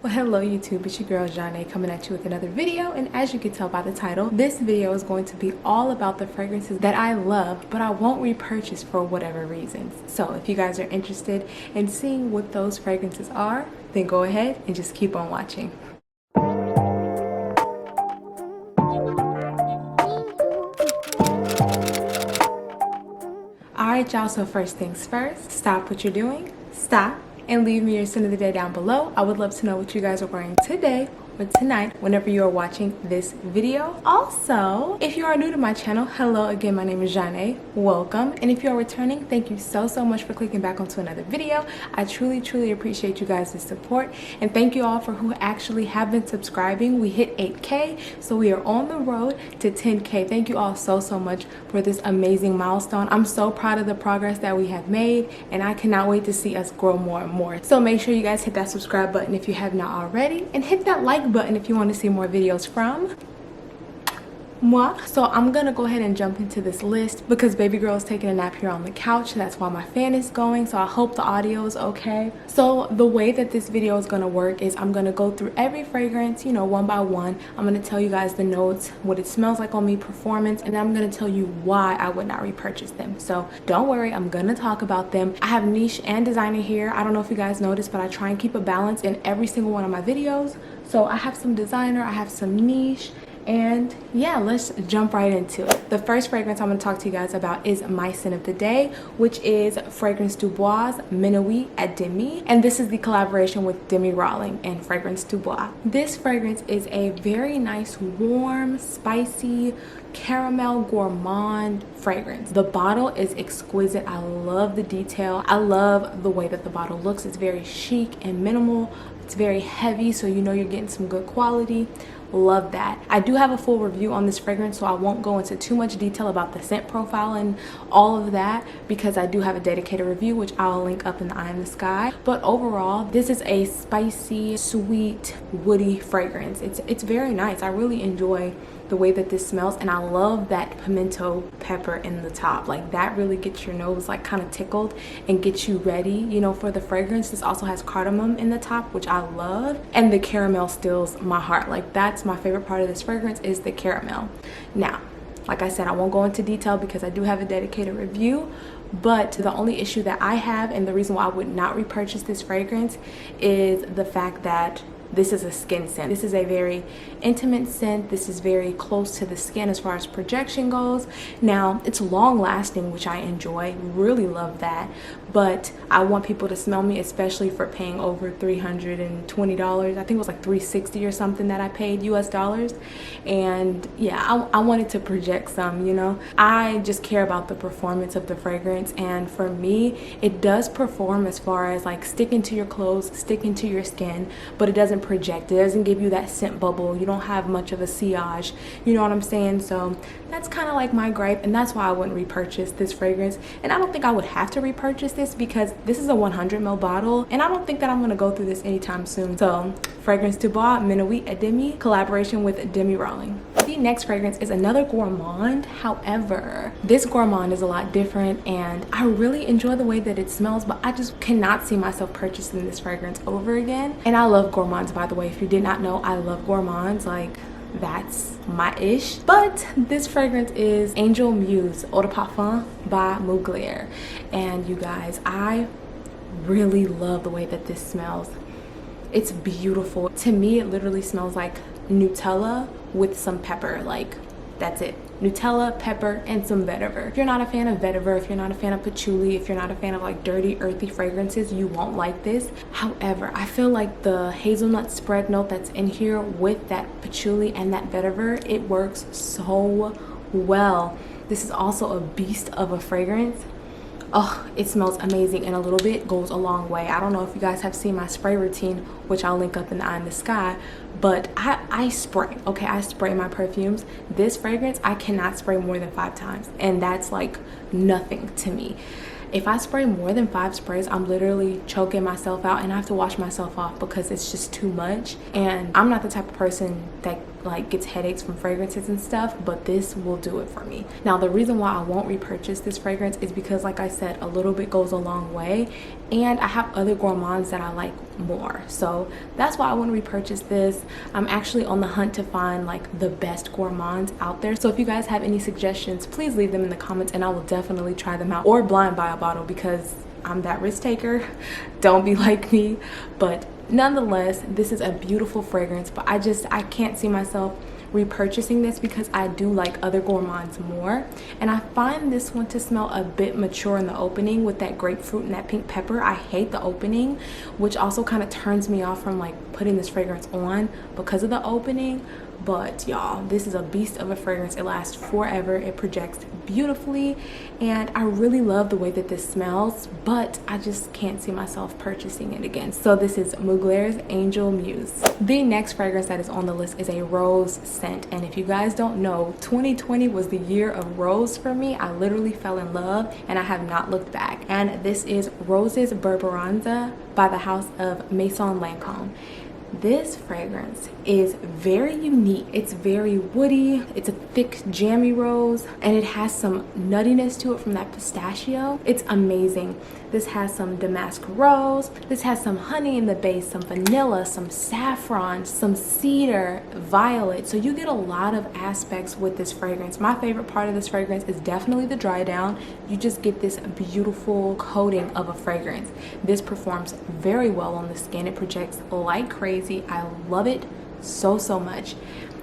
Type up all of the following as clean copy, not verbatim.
Well, hello YouTube, it's your girl Janae coming at you with another video, and as you can tell by the title, this video is going to be all about the fragrances that I love but I won't repurchase for whatever reasons. So if you guys are interested in seeing what those fragrances are, then go ahead and just keep on watching. Alright y'all, so first things first, stop what you're doing, stop, and leave me your scent of the day down below. I would love to know what you guys are wearing today or tonight whenever you are watching this video. Also, if you are new to my channel, hello again, my name is Janae, welcome. And if you are returning, thank you so much for clicking back onto another video. I truly appreciate you guys' support, and thank you all for who actually have been subscribing. We hit 8K, so we are on the road to 10K. Thank you all so much for this amazing milestone. I'm so proud of the progress that we have made, and I cannot wait to see us grow more and more. So make sure you guys hit that subscribe button if you have not already, and hit that like button if you want to see more videos from moi. So I'm gonna go ahead and jump into this list because baby girl is taking a nap here on the couch. That's why my fan is going, so I hope the audio is okay. So the way that this video is gonna work is I'm gonna go through every fragrance, you know, one by one. I'm gonna tell you guys the notes, what it smells like on me, performance, and then I'm gonna tell you why I would not repurchase them. So don't worry, I'm gonna talk about them. I have niche and designer here. I don't know if you guys noticed, but I try and keep a balance in every single one of my videos. So I have some designer, I have some niche, and yeah, let's jump right into it. The first fragrance I'm going to talk to you guys about is my scent of the day, which is Fragrance du Bois Minuit à Demi, and this is the collaboration with Demi Rawling and Fragrance du Bois. This fragrance is a very nice, warm, spicy caramel gourmand fragrance. The bottle is exquisite. I love the detail. I love the way that the bottle looks. It's very chic and minimal. It's very heavy, so you know you're getting some good quality. Love that. I do have a full review on this fragrance, so I won't go into too much detail about the scent profile and all of that because I do have a dedicated review, which I'll link up in the eye in the sky. But overall, this is a spicy, sweet, woody fragrance. It's very nice. I really enjoy the way that this smells, and I love that pimento pepper in the top. Like, that really gets your nose like kind of tickled and gets you ready, you know, for the fragrance. This also has cardamom in the top, which I love, and the caramel steals my heart. Like, that's my favorite part of this fragrance, is the caramel. Now, like I said, I won't go into detail because I do have a dedicated review, but the only issue that I have, and the reason why I would not repurchase this fragrance, is the fact that this is a skin scent. This is a very intimate scent. This is very close to the skin as far as projection goes. Now, it's long lasting, which I enjoy, really love that, but I want people to smell me, especially for paying over $320. I think it was like $360 or something that I paid US dollars. And yeah, I wanted to project some, you know. I just care about the performance of the fragrance, and for me, it does perform as far as like sticking to your clothes, sticking to your skin, but it doesn't project. It doesn't give you that scent bubble. You don't have much of a sillage, you know what I'm saying? So that's kind of like my gripe, and that's why I wouldn't repurchase this fragrance. And I don't think I would have to repurchase this because this is a 100 ml bottle, and I don't think that I'm going to go through this anytime soon. So Fragrance du Bois Minuit à Demi, collaboration with Demi Rawling. The next fragrance is another gourmand. However, this gourmand is a lot different, and I really enjoy the way that it smells, but I just cannot see myself purchasing this fragrance over again. And I love gourmands, by the way. If you did not know, I love gourmands. Like, that's my ish. But this fragrance is Angel Muse Eau de Parfum by Mugler, and you guys, I really love the way that this smells. It's beautiful. To me, it literally smells like Nutella with some pepper. Like, that's it. Nutella, pepper, and some vetiver. If you're not a fan of vetiver, if you're not a fan of patchouli, if you're not a fan of like dirty, earthy fragrances, you won't like this. However, I feel like the hazelnut spread note that's in here with that patchouli and that vetiver, it works so well. This is also a beast of a fragrance. Oh, it smells amazing, and a little bit goes a long way. I don't know if you guys have seen my spray routine, which I'll link up in the eye in the sky, but I spray, okay? I spray my perfumes. This fragrance, I cannot spray more than 5 times, and that's like nothing to me. If I spray more than 5 sprays, I'm literally choking myself out, and I have to wash myself off because it's just too much. And I'm not the type of person that like gets headaches from fragrances and stuff, but this will do it for me. Now the reason why I won't repurchase this fragrance is because, like I said, a little bit goes a long way, and I have other Gourmands that I like more, so that's why I wouldn't repurchase this. I'm actually on the hunt to find like the best Gourmands out there, so if you guys have any suggestions, please leave them in the comments and I will definitely try them out, or blind buy a bottle, because I'm that risk taker. Don't be like me. But nonetheless, this is a beautiful fragrance, but I can't see myself repurchasing this because I do like other Gourmands more, and I find this one to smell a bit mature in the opening with that grapefruit and that pink pepper. I hate the opening, which also kind of turns me off from like putting this fragrance on because of the opening. But y'all, this is a beast of a fragrance. It lasts forever, it projects beautifully, and I really love the way that this smells, but I just can't see myself purchasing it again. So this is Mugler's Angel Muse. The next fragrance that is on the list is a rose scent, and if you guys don't know, 2020 was the year of rose for me. I literally fell in love and I have not looked back, and this is Rose's Berberanza by the house of Maison. This fragrance is very unique. It's very woody, it's a thick jammy rose, and it has some nuttiness to it from that pistachio. It's amazing. This has some damask rose, this has some honey in the base, some vanilla, some saffron, some cedar, violet. So you get a lot of aspects with this fragrance. My favorite part of this fragrance is definitely the dry down. You just get this beautiful coating of a fragrance. This performs very well on the skin. It projects like crazy. I love it so much.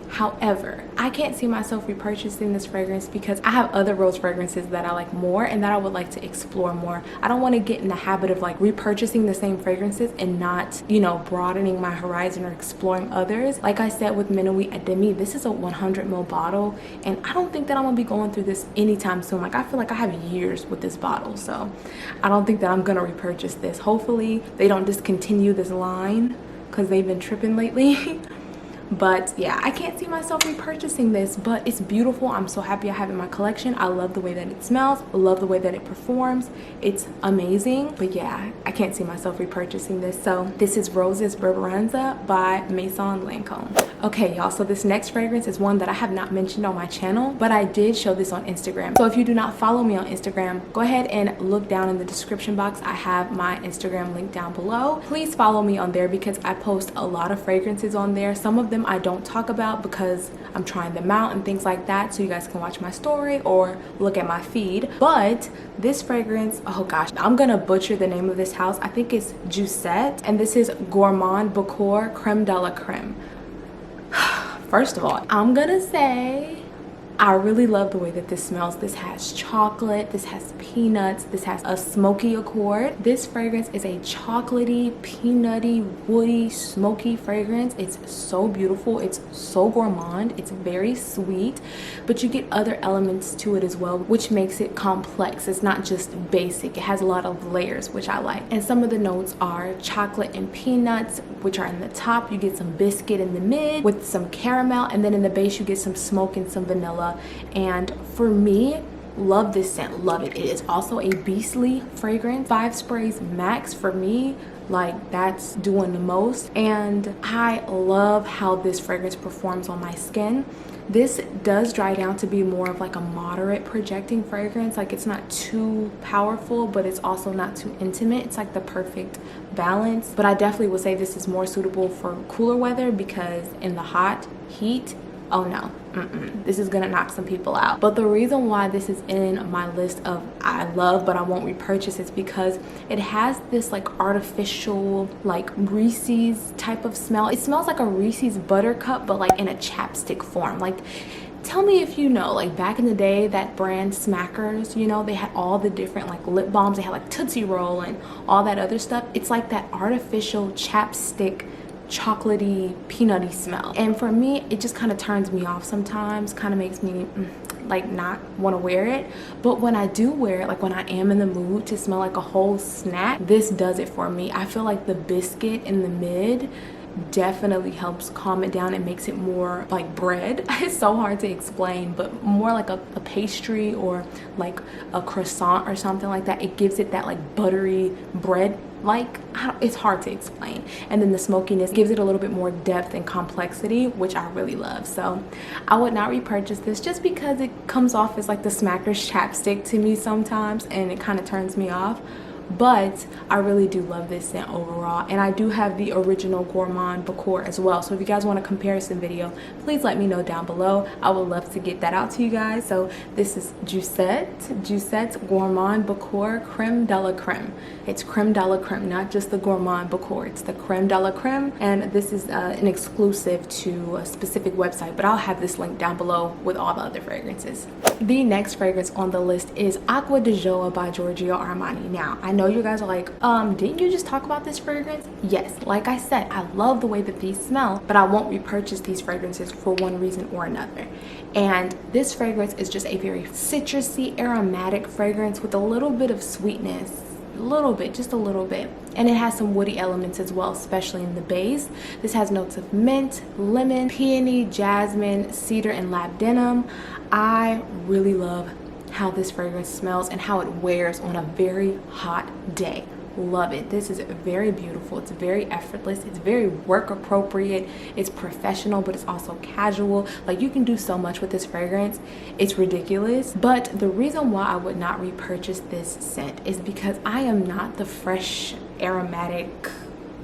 However, I can't see myself repurchasing this fragrance because I have other rose fragrances that I like more and that I would like to explore more. I don't want to get in the habit of like repurchasing the same fragrances and not, you know, broadening my horizon or exploring others. Like I said with Minuit à Demi, this is a 100 ml bottle, and I don't think that I'm gonna be going through this anytime soon. Like I feel like I have years with this bottle, so I don't think that I'm gonna repurchase this. Hopefully they don't discontinue this line because they've been tripping lately. But yeah, I can't see myself repurchasing this, but it's beautiful. I'm so happy I have it in my collection. I love the way that it smells. I love the way that it performs. It's amazing. But yeah, I can't see myself repurchasing this. So this is Rose's Berberanza by Maison. Okay, y'all, so this next fragrance is one that I have not mentioned on my channel, but I did show this on Instagram. So if you do not follow me on Instagram, go ahead and look down in the description box. I have my Instagram link down below. Please follow me on there because I post a lot of fragrances on there. Some of them I don't talk about because I'm trying them out and things like that, so you guys can watch my story or look at my feed. But this fragrance, oh gosh, I'm gonna butcher the name of this house. I think it's Jusette, and this is Gourmand BAKHOOR Crème de la Crème. First of all, I'm gonna say I really love the way that this smells. This has chocolate, this has peanuts, this has a smoky accord. This fragrance is a chocolatey, peanutty, woody, smoky fragrance. It's so beautiful. It's so gourmand. It's very sweet, but you get other elements to it as well, which makes it complex. It's not just basic. It has a lot of layers, which I like. And some of the notes are chocolate and peanuts, which are in the top. You get some biscuit in the mid with some caramel, and then in the base you get some smoke and some vanilla. And for me, love this scent, love it. It is also a beastly fragrance. 5 sprays max for me, like that's doing the most. And I love how this fragrance performs on my skin. This does dry down to be more of like a moderate projecting fragrance. Like it's not too powerful, but it's also not too intimate. It's like the perfect balance. But I definitely would say this is more suitable for cooler weather, because in the hot heat, oh no, this is gonna knock some people out. But the reason why this is in my list of I love but I won't repurchase is because it has this like artificial, like Reese's type of smell. It smells like a Reese's buttercup, but like in a chapstick form. Like, tell me if you know, like back in the day, that brand Smackers, you know, they had all the different like lip balms. They had like Tootsie Roll and all that other stuff. It's like that artificial chapstick, chocolatey, peanutty smell. And for me, it just kind of turns me off sometimes, kind of makes me like not want to wear it. But when I do wear it, like when I am in the mood to smell like a whole snack, this does it for me. I feel like the biscuit in the mid definitely helps calm it down and makes it more like bread. It's so hard to explain, but more like a pastry or like a croissant or something like that. It gives it that like buttery bread Like, it's hard to explain. And then the smokiness gives it a little bit more depth and complexity, which I really love. So I would not repurchase this just because it comes off as like the Smackers chapstick to me sometimes, and it kind of turns me off. But I really do love this scent overall, and I do have the original Gourmand BAKHOOR as well. So if you guys want a comparison video, please let me know down below. I would love to get that out to you guys. So this is Giusette's Gourmand BAKHOOR Crème de la Crème. It's Crème de la Crème, not just the Gourmand BAKHOOR. It's the Crème de la Crème, and this is an exclusive to a specific website, but I'll have this link down below with all the other fragrances. The next fragrance on the list is Acqua di Gio by Giorgio Armani. Now, I know you guys are like, didn't you just talk about this fragrance? Yes, like I said, I love the way that these smell, but I won't repurchase these fragrances for one reason or another. And this fragrance is just a very citrusy, aromatic fragrance with a little bit of sweetness. Just a little bit, and it has some woody elements as well, especially in the base. This has notes of mint, lemon, peony, jasmine, cedar, and labdanum. I really love how this fragrance smells and how it wears on a very hot day. Love it. This is very beautiful. It's very effortless. It's very work appropriate. It's professional, but it's also casual. Like, you can do so much with this fragrance. It's ridiculous. But the reason why I would not repurchase this scent is because I am not the fresh, aromatic,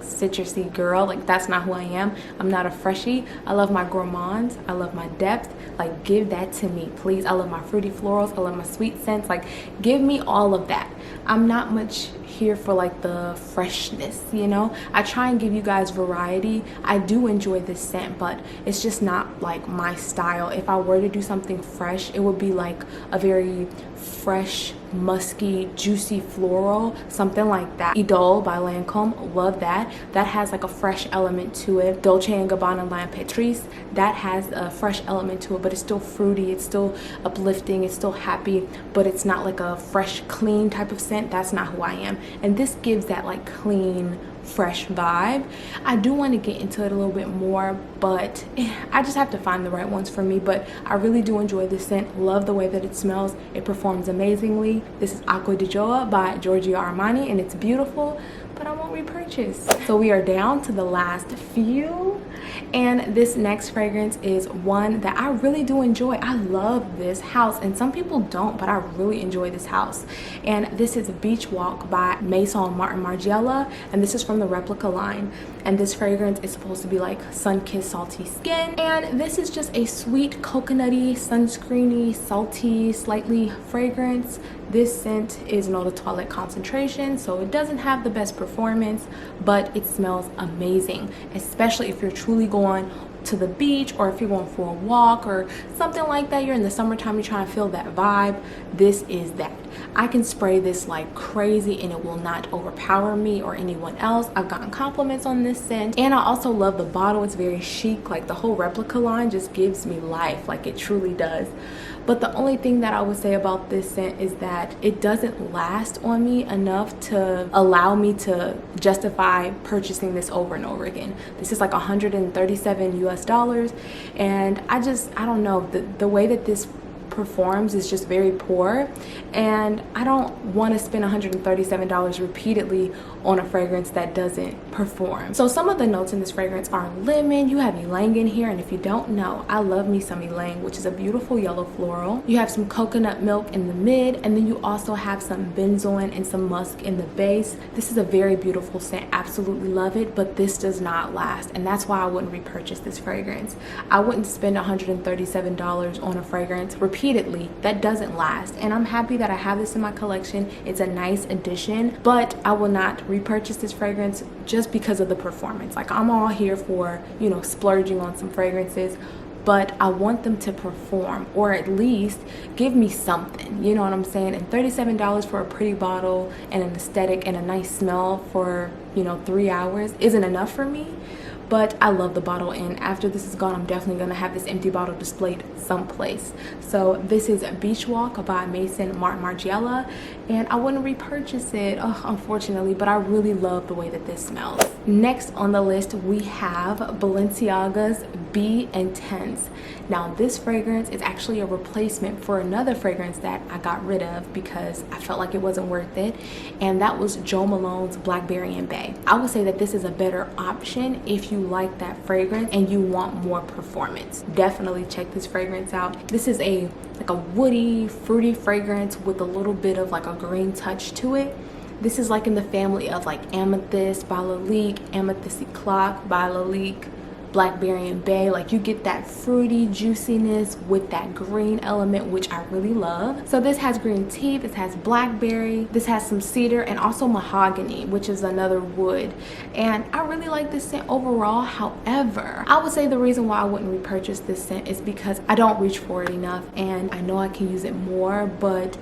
citrusy girl. Like, that's not who I am. I'm not a freshie. I love my gourmands. I love my depth. Like, give that to me, please. I love my fruity florals. I love my sweet scents. Like, give me all of that. I'm not much here for like the freshness, you know. I try and give you guys variety. I do enjoy this scent, but it's just not like my style. If I were to do something fresh, it would be like a very fresh, musky, juicy floral, something like that. Idole by Lancome, love that. That has like a fresh element to it. Dolce & Gabbana L'Impératrice, that has a fresh element to it, but it's still fruity, it's still uplifting, it's still happy, but it's not like a fresh, clean type of scent. That's not who I am. And this gives that like clean, fresh vibe. I do want to get into it a little bit more, but I just have to find the right ones for me. But I really do enjoy this scent. Love the way that it smells. It performs amazingly. This is Acqua di Gio by Giorgio Armani, and it's beautiful, but I won't repurchase. So we are down to the last few, and this next fragrance is one that I really do enjoy. I love this house, and some people don't, but I really enjoy this house. And this is Beach Walk by Maison Martin Margiela, and this is from the Replica line. And this fragrance is supposed to be like sun-kissed salty skin, and this is just a sweet coconutty, sunscreeny, salty, slightly fragrance. This scent is an eau de toilette concentration, so it doesn't have the best performance, but it smells amazing, especially if you're truly going to the beach, or if you're going for a walk or something like that. You're in the summertime, you're trying to feel that vibe. This is that. I can spray this like crazy and it will not overpower me or anyone else. I've gotten compliments on this scent, and I also love the bottle. It's very chic. Like, the whole Replica line just gives me life, like it truly does. But the only thing that I would say about this scent is that it doesn't last on me enough to allow me to justify purchasing this over and over again. This is like $137 US, and I don't know, the way that this performs is just very poor, and I don't want to spend $137 repeatedly on a fragrance that doesn't perform. So some of the notes in this fragrance are lemon. You have ylang in here, and if you don't know, I love me some ylang, which is a beautiful yellow floral. You have some coconut milk in the mid, and then you also have some benzoin and some musk in the base. This is a very beautiful scent. Absolutely love it, but this does not last, and that's why I wouldn't repurchase this fragrance. I wouldn't spend $137 on a fragrance repeatedly that doesn't last, and I'm happy that I have this in my collection. It's a nice addition, but I will not repurchase this fragrance just because of the performance. Like, I'm all here for, you know, splurging on some fragrances, but I want them to perform, or at least give me something, you know what I'm saying? And $37 for a pretty bottle and an aesthetic and a nice smell for, you know, 3 hours isn't enough for me. but I love the bottle, and after this is gone I'm definitely gonna have this empty bottle displayed someplace. So this is Beach Walk by Maison Margiela, and I wouldn't repurchase it, unfortunately, but I really love the way that this smells. Next on the list we have Balenciaga's B Intense. Now this fragrance is actually a replacement for another fragrance that I got rid of because I felt like it wasn't worth it, and that was Jo Malone's Blackberry and Bay. I would say that this is a better option if you like that fragrance and you want more performance. Definitely check this fragrance out. This is like a woody, fruity fragrance with a little bit of like a green touch to it. This is like in the family of like Amethyst by Lalique, Amethyst Eclat by Lalique, Blackberry and Bay. Like you get that fruity juiciness with that green element, which I really love. So this has green tea, this has blackberry, this has some cedar, and also mahogany, which is another wood. And I really like this scent overall. However, I would say the reason why I wouldn't repurchase this scent is because I don't reach for it enough, and I know I can use it more, but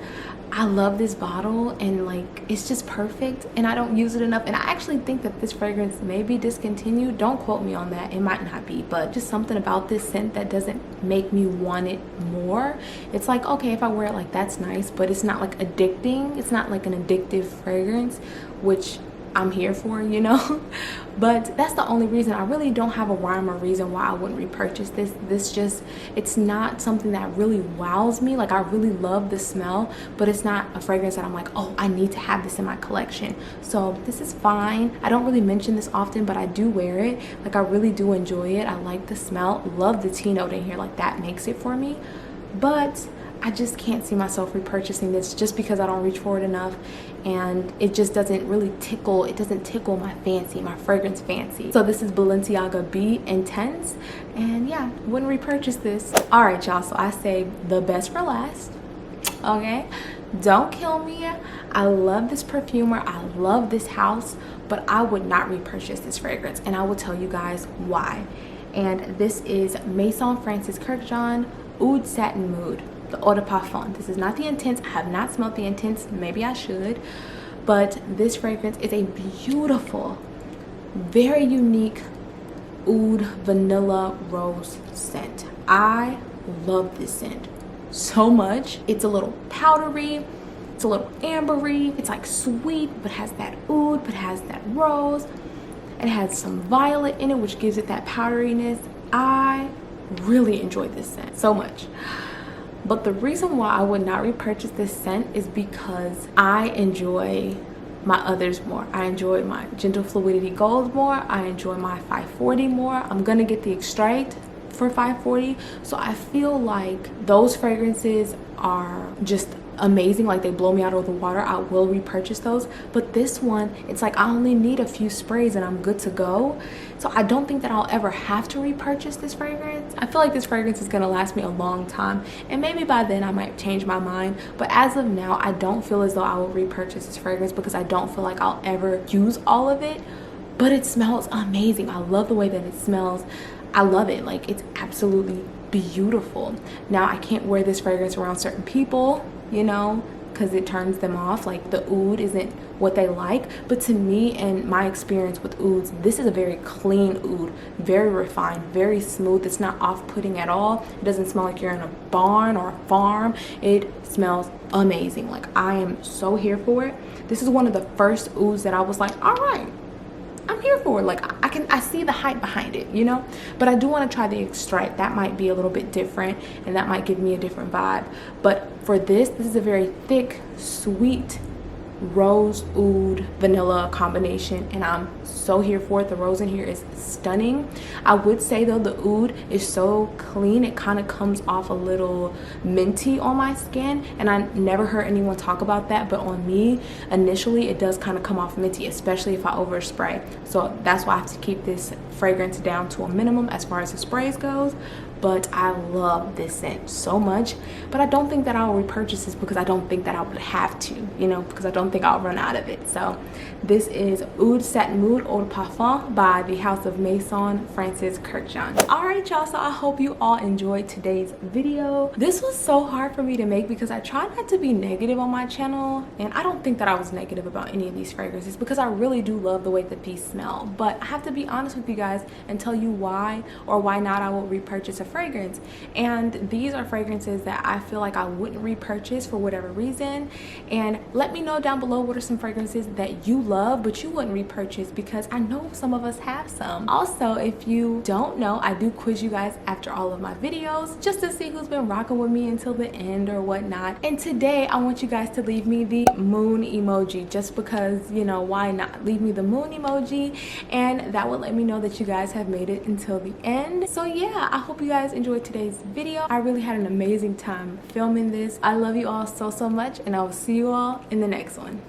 I love this bottle and like it's just perfect, and I don't use it enough. And I actually think that this fragrance may be discontinued. Don't quote me on that, it might not be, but just something about this scent that doesn't make me want it more. It's like, okay, if I wear it, like that's nice, but it's not like addicting. It's not like an addictive fragrance, which I'm here for, you know. But that's the only reason. I really don't have a rhyme or reason why I wouldn't repurchase this. It's not something that really wows me. Like I really love the smell, but it's not a fragrance that I'm like, oh, I need to have this in my collection. So this is fine. I don't really mention this often, but I do wear it. Like I really do enjoy it. I like the smell, love the tea note in here, like that makes it for me. But I just can't see myself repurchasing this just because I don't reach for it enough, and it just doesn't really tickle. It doesn't tickle my fancy, my fragrance fancy. So this is Balenciaga B Intense, and yeah, wouldn't repurchase this. All right, y'all, so I saved the best for last. Okay, don't kill me. I love this perfumer, I love this house, but I would not repurchase this fragrance, and I will tell you guys why. And this is Maison Francis Kurkdjian Oud Satin Mood, the eau de parfum. This is not the Intense. I have not smelled the Intense. Maybe I should. But this fragrance is a beautiful, very unique oud vanilla rose scent. I love this scent so much. It's a little powdery. It's a little ambery. It's like sweet, but has that oud, but has that rose. It has some violet in it, which gives it that powderiness. I really enjoyed this scent so much. But the reason why I would not repurchase this scent is because I enjoy my others more. I enjoy my Gentle Fluidity Gold more. I enjoy my 540 more. I'm gonna get the Extract for 540. So I feel like those fragrances are just amazing. Like they blow me out of the water. I will repurchase those. But this one, it's like I only need a few sprays and I'm good to go. So I don't think that I'll ever have to repurchase this fragrance. I feel like this fragrance is gonna last me a long time, and maybe by then I might change my mind. But as of now, I don't feel as though I will repurchase this fragrance because I don't feel like I'll ever use all of it. But it smells amazing. I love the way that it smells. I love it. Like it's absolutely beautiful. Now I can't wear this fragrance around certain people, you know, because it turns them off. Like the oud isn't what they like. But to me and my experience with ouds, this is a very clean oud, very refined, very smooth. It's not off-putting at all. It doesn't smell like you're in a barn or a farm. It smells amazing. Like I am so here for it. This is one of the first ouds that I was like, all right, I'm here for it. Like I see the hype behind it, you know. But I do want to try the Extract. That might be a little bit different, and that might give me a different vibe. But for this is a very thick, sweet rose oud vanilla combination, and I'm so here for it. The rose in here is stunning. I would say though the oud is so clean, it kind of comes off a little minty on my skin, and I never heard anyone talk about that, but on me initially it does kind of come off minty, especially if I overspray. So that's why I have to keep this fragrance down to a minimum as far as the sprays goes. But I love this scent so much. But I don't think that I'll repurchase this because I don't think that I would have to, you know, because I don't think I'll run out of it. So this is Oud Satin Mood Eau de Parfum by the House of Maison Francis fragrances Kurkdjian. All right, y'all, so I hope you all enjoyed today's video. This was so hard for me to make because I try not to be negative on my channel, and I don't think that I was negative about any of these fragrances because I really do love the way that these smell. But I have to be honest with you guys and tell you why or why not I will repurchase a fragrance. And these are fragrances that I feel like I wouldn't repurchase for whatever reason. And let me know down below what are some fragrances that you love but you wouldn't repurchase, because I know some of us have some. Also, if you don't know, I do quiz you guys after all of my videos just to see who's been rocking with me until the end or whatnot. And today I want you guys to leave me the moon emoji, just because, you know, why not? Leave me the moon emoji and that will let me know that you guys have made it until the end. So yeah, I hope you guys enjoyed today's video. I really had an amazing time filming this. I love you all so much, and I will see you all in the next one.